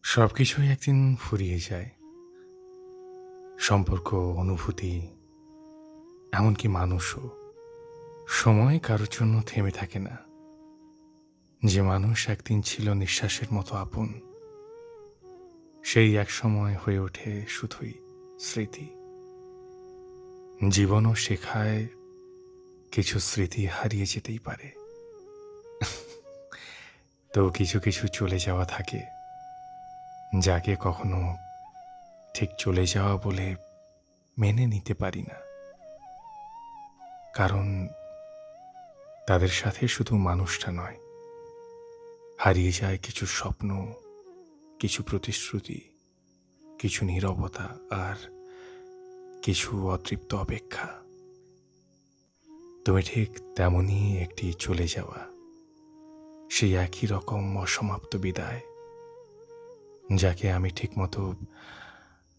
সবকিছুই একদিন ফুরিয়ে যায়। সম্পর্ক, অনুভূতি, এমনকি মানুষও। সময় কারোর জন্য থেমে থাকে না। যে মানুষ একদিন ছিল নিঃশ্বাসের মতো আপন, সেই একসময় হয়ে ওঠে শুধুই স্মৃতি। জীবনও শেখায় কিছু স্মৃতি হারিয়ে যেতেই পারে। তো কিছু কিছু চলে যাওয়া থাকে, যাকে কখনো ঠিক চলে যাওয়া বলে মেনে নিতে পারি না। কারণ তাদের সাথে শুধু মানুষটা নয়, হারিয়ে যায় কিছু স্বপ্ন, কিছু প্রতিশ্রুতি, কিছু নীরবতা, আর কিছু অতৃপ্ত অপেক্ষা। তুমি ঠিক তেমনই একটি চলে যাওয়া, সেই একই রকম অসমাপ্ত বিদায়, যাকে আমি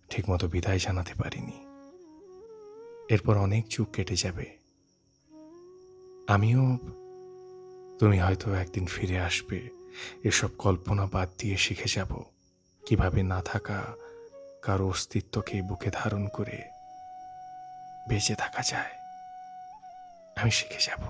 ঠিকমতো বিদায় জানাতে পারিনি। এরপর অনেক যুগ কেটে যাবে, আমিও, তুমি হয়তো একদিন ফিরে আসবে। এসব কল্পনা বাদ দিয়ে শিখে যাব কিভাবে না থাকা কারো অস্তিত্বকে বুকে ধারণ করে বেঁচে থাকা যায়। আমি শিখে যাব।